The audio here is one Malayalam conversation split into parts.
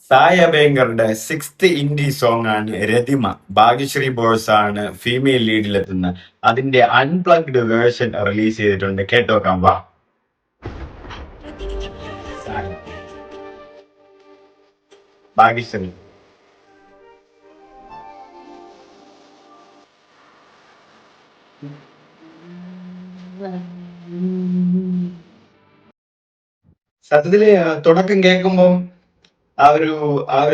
സായ അഭ്യങ്കറുടെ 6th ഇൻഡി സോങ് ആണ് രതിമ. ഭാഗ്യശ്രീ ബോയ്സ് ആണ് ഫീമെയിൽ ലീഡിലെത്തുന്നത്. അതിന്റെ അൺപ്ലഗ്ഡ് വേർഷൻ റിലീസ് ചെയ്തിട്ടുണ്ട്. കേട്ടോക്കാം വാ. സായ, ഭാഗ്യശ്രീ. സത്യത്തില് തുടക്കം കേൾക്കുമ്പോൾ ആ ഒരു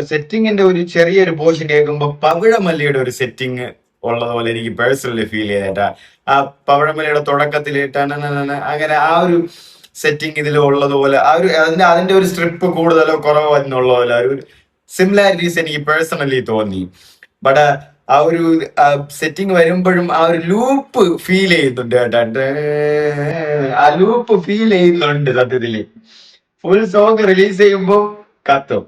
സെറ്റിങ്ങിന്റെ ഒരു ചെറിയൊരു പോർഷൻ കേൾക്കുമ്പോൾ പവിഴമല്ലിയുടെ ഒരു സെറ്റിങ് ഉള്ളതുപോലെ എനിക്ക് പേഴ്സണലി ഫീൽ ചെയ്തേട്ടാ. ആ പവിഴമല്ലിയുടെ തുടക്കത്തിൽ അങ്ങനെ ആ ഒരു സെറ്റിംഗ് ഇതിൽ ഉള്ളതുപോലെ അതിന്റെ ഒരു സ്ട്രിപ്പ് കൂടുതലോ കുറവോ എന്നുള്ള പോലെ ഒരു സിമിലാരിറ്റീസ് എനിക്ക് പേഴ്സണലി തോന്നി. ബട്ട് ആ ഒരു സെറ്റിംഗ് വരുമ്പോഴും ആ ഒരു ലൂപ്പ് ഫീൽ ചെയ്യുന്നുണ്ട് കേട്ടാ. ആ ലൂപ്പ് ഫീൽ ചെയ്യുന്നുണ്ട് സത്യത്തില്. ഫുൾ സോങ് റിലീസ് ചെയ്യുമ്പോ കത്തും.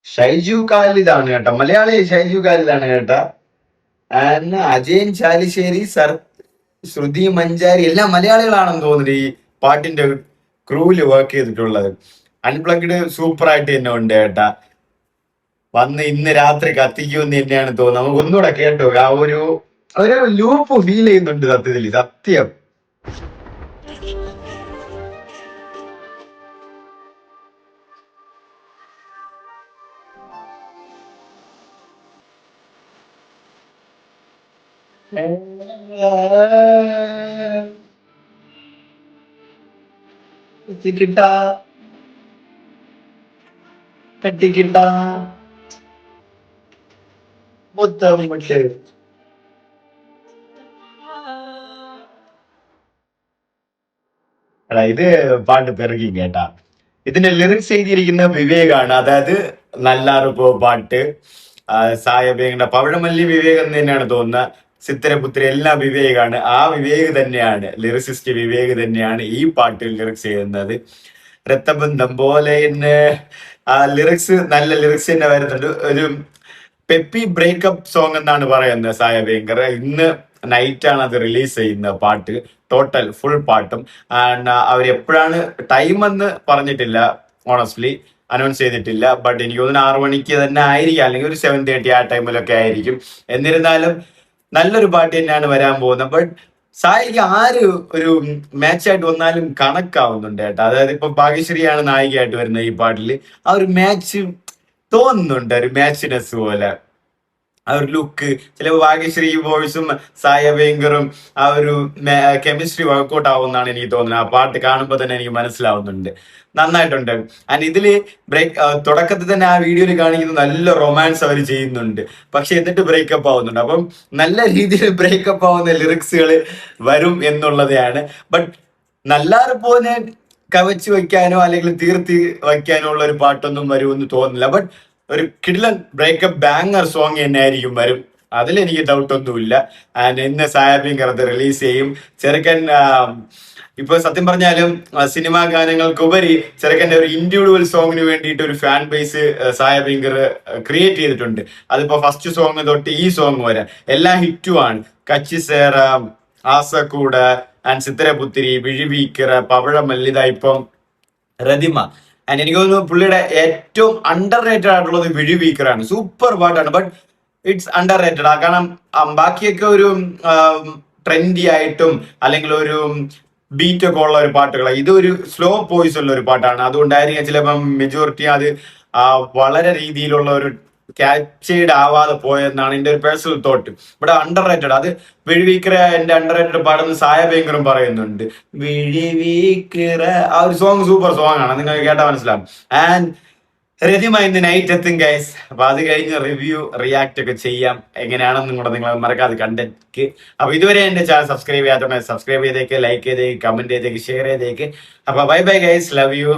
ഷൈജു ഖാലിദാണ് കേട്ടോ, മലയാളി ഷൈജു ഖാലിദാണ് കേട്ടാ. അജയൻ ചാലിശ്ശേരി, ശ്രുതി മഞ്ചാരി എല്ലാം മലയാളികളാണെന്ന് തോന്നുന്നു ഈ പാട്ടിന്റെ ക്രൂവില് വർക്ക് ചെയ്തിട്ടുള്ളത്. അൺപ്ലഗ്ഡ് സൂപ്പർ ആയിട്ട് തന്നെ ഉണ്ട് കേട്ടാ. വന്ന് ഇന്ന് രാത്രി കത്തിക്കുമെന്ന് തന്നെയാണ് തോന്നുന്നത്. നമുക്ക് ഒന്നുകൂടെ കേട്ടോ. ആ ഒരു ലൂപ്പ് ഫീൽ ചെയ്യുന്നുണ്ട് സത്യത്തിൽ, സത്യം. കിട്ടാ കട്ടിക്കിട്ടാ മുത്തമിട്ട്. എടാ ഇത് പാട്ട് പിറകി കേട്ടാ. ഇതിന്റെ ലിറിക്സ് എഴുതിയിരിക്കുന്ന വിവേകാണ്. അതായത് നല്ലാറുപോ പാട്ട് സായബേങ്ങളുടെ പവിഴമല്ലി വിവേക് എന്ന് തന്നെയാണ് തോന്നുന്നത്. ചിത്തിരപുത്രി എല്ലാം വിവേകാണ്. ആ വിവേക് തന്നെയാണ്, ലിറിസിസ്റ്റ് വിവേക് തന്നെയാണ് ഈ പാട്ടിൽ ലിറിക്സ് ചെയ്യുന്നത്. രക്തബന്ധം പോലെ ആ ലിറിക്സ് നല്ല ലിറിക്സ് തന്നെ വരുന്നുണ്ട്. ഒരു പെപ്പി ബ്രേക്കപ്പ് സോങ് എന്നാണ് പറയുന്നത് സായ ഭയങ്കർ. ഇന്ന് നൈറ്റാണ് അത് റിലീസ് ചെയ്യുന്ന പാട്ട്, ടോട്ടൽ ഫുൾ പാട്ടും. ആൻഡ് അവർ എപ്പോഴാണ് ടൈം എന്ന് പറഞ്ഞിട്ടില്ല, ഓണസ്റ്റ്ലി അനൗൺസ് ചെയ്തിട്ടില്ല. ബട്ട് എനിക്ക് തോന്നുന്നു 6 മണിക്ക് തന്നെ ആയിരിക്കും, അല്ലെങ്കിൽ ഒരു 7:30 ആ ടൈമിലൊക്കെ ആയിരിക്കും. എന്നിരുന്നാലും നല്ലൊരു പാട്ട് തന്നെയാണ് വരാൻ പോകുന്നത്. ബട്ട് സായിക്ക് ആര് ഒരു മാച്ചായിട്ട് വന്നാലും കണക്കാവുന്നുണ്ട് കേട്ടോ. അതായത് ഇപ്പൊ ഭാഗ്യശ്രീയാണ് നായികയായിട്ട് വരുന്നത് ഈ പാട്ടിൽ. ആ ഒരു മാച്ച് തോന്നുന്നുണ്ട്, ഒരു മാച്ചിനെസ് പോലെ. ആ ഒരു ലുക്ക് ചിലപ്പോൾ ഭാഗ്യശ്രീ വോയിസും സായ ഭയങ്കറും ആ ഒരു കെമിസ്ട്രി വർക്ക്ഔട്ട് ആവുമെന്നാണ് എനിക്ക് തോന്നുന്നത്. ആ പാട്ട് കാണുമ്പോൾ തന്നെ എനിക്ക് മനസ്സിലാവുന്നുണ്ട്, നന്നായിട്ടുണ്ട്. ആൻഡ് ഇതില് തുടക്കത്തിൽ തന്നെ ആ വീഡിയോയിൽ കാണിക്കുന്നത് നല്ല റൊമാൻസ് അവർ ചെയ്യുന്നുണ്ട്. പക്ഷെ എന്നിട്ട് ബ്രേക്കപ്പ് ആവുന്നുണ്ട്. അപ്പം നല്ല രീതിയിൽ ബ്രേക്കപ്പ് ആവുന്ന ലിറിക്സുകൾ വരും എന്നുള്ളതാണ്. ബട്ട് നല്ലാറ് പോലെ കവച്ച് വയ്ക്കാനോ അല്ലെങ്കിൽ തീർത്തി വയ്ക്കാനോ ഉള്ള ഒരു പാട്ടൊന്നും വരുമെന്ന് തോന്നുന്നില്ല. ബട്ട് ഒരു കിടിലൻ ബ്രേക്കപ്പ് ബാങ്ങർ സോങ് തന്നെ ആയിരിക്കും വരും, അതിലെനിക്ക് ഡൗട്ട് ഒന്നുമില്ല. ആൻഡ് ഇന്ന് സായബിങ്കർ അത് റിലീസ് ചെയ്യും. ചെറുക്കൻ ഇപ്പൊ സത്യം പറഞ്ഞാലും സിനിമാ ഗാനങ്ങൾക്കുപരി ചെറുക്കന്റെ ഒരു ഇൻഡിവിജ്വൽ സോങ്ങിന് വേണ്ടിയിട്ട് ഒരു ഫാൻ ബേസ് സായബിങ്കർ ക്രിയേറ്റ് ചെയ്തിട്ടുണ്ട്. അതിപ്പോ ഫസ്റ്റ് സോങ് തൊട്ട് ഈ സോങ് വരെ എല്ലാം ഹിറ്റുമാണ്. കച്ചിസേറ, ആസക്കൂട ആൻഡ് ചിത്തിരപുത്തിരി, വിഴിവീക്കറ, പവിഴമല്ലിത, ഇപ്പം രതിമ. ആൻഡ് എനിക്ക് തോന്നുന്നു പുള്ളിയുടെ ഏറ്റവും അണ്ടർ റേറ്റഡ് ആയിട്ടുള്ളത് വിഴിവീക്കറാണ്. സൂപ്പർ പാട്ടാണ്, ബട്ട് ഇറ്റ്സ് അണ്ടർ റേറ്റഡ് ആ. കാരണം ബാക്കിയൊക്കെ ഒരു ട്രെൻഡി ആയിട്ടും അല്ലെങ്കിൽ ഒരു ബീറ്റ് ഒക്കെ ഉള്ള ഒരു പാട്ടുകളാണ്. ഇതൊരു സ്ലോ വോയിസ് ഉള്ള ഒരു പാട്ടാണ്. അതുകൊണ്ടായിരിക്കും ചിലപ്പം മെജോറിറ്റി അത് വളരെ രീതിയിലുള്ള ഒരു ക്യാപ്ചേർഡ് ആവാതെ പോയെന്നാണ് എന്റെ ഒരു പേഴ്സണൽ തോട്ട്. ഇവിടെ അണ്ടർ റേറ്റഡ് അത്. വിഴിവീക്കറ എന്റെ അണ്ടർ റേറ്റഡ് പാടുന്ന സായ ഭയങ്കരം പറയുന്നുണ്ട്. വിഴിവീക്കറ ആ ഒരു സോങ് സൂപ്പർ സോങ് ആണ്, നിങ്ങൾക്ക് കേട്ടാൽ മനസ്സിലാവും. ആൻഡ് രതിമ ഇന്ന് നൈറ്റ് എത്തും ഗൈസ്. അപ്പൊ അത് കഴിഞ്ഞ് റിവ്യൂ റിയാക്ട് ഒക്കെ ചെയ്യാം എങ്ങനെയാണെന്നും കൂടെ നിങ്ങൾ മറക്കാതെ കണ്ടേക്ക്. അപ്പൊ ഇതുവരെ എന്റെ ചാനൽ സബ്സ്ക്രൈബ് ചെയ്യാത്തവരെ സബ്സ്ക്രൈബ് ചെയ്തേക്ക്, ലൈക്ക് ചെയ്തേക്ക്, കമന്റ് ചെയ്തേക്ക്, ഷെയർ ചെയ്തേക്ക്. അപ്പൊ bye bye guys, love you.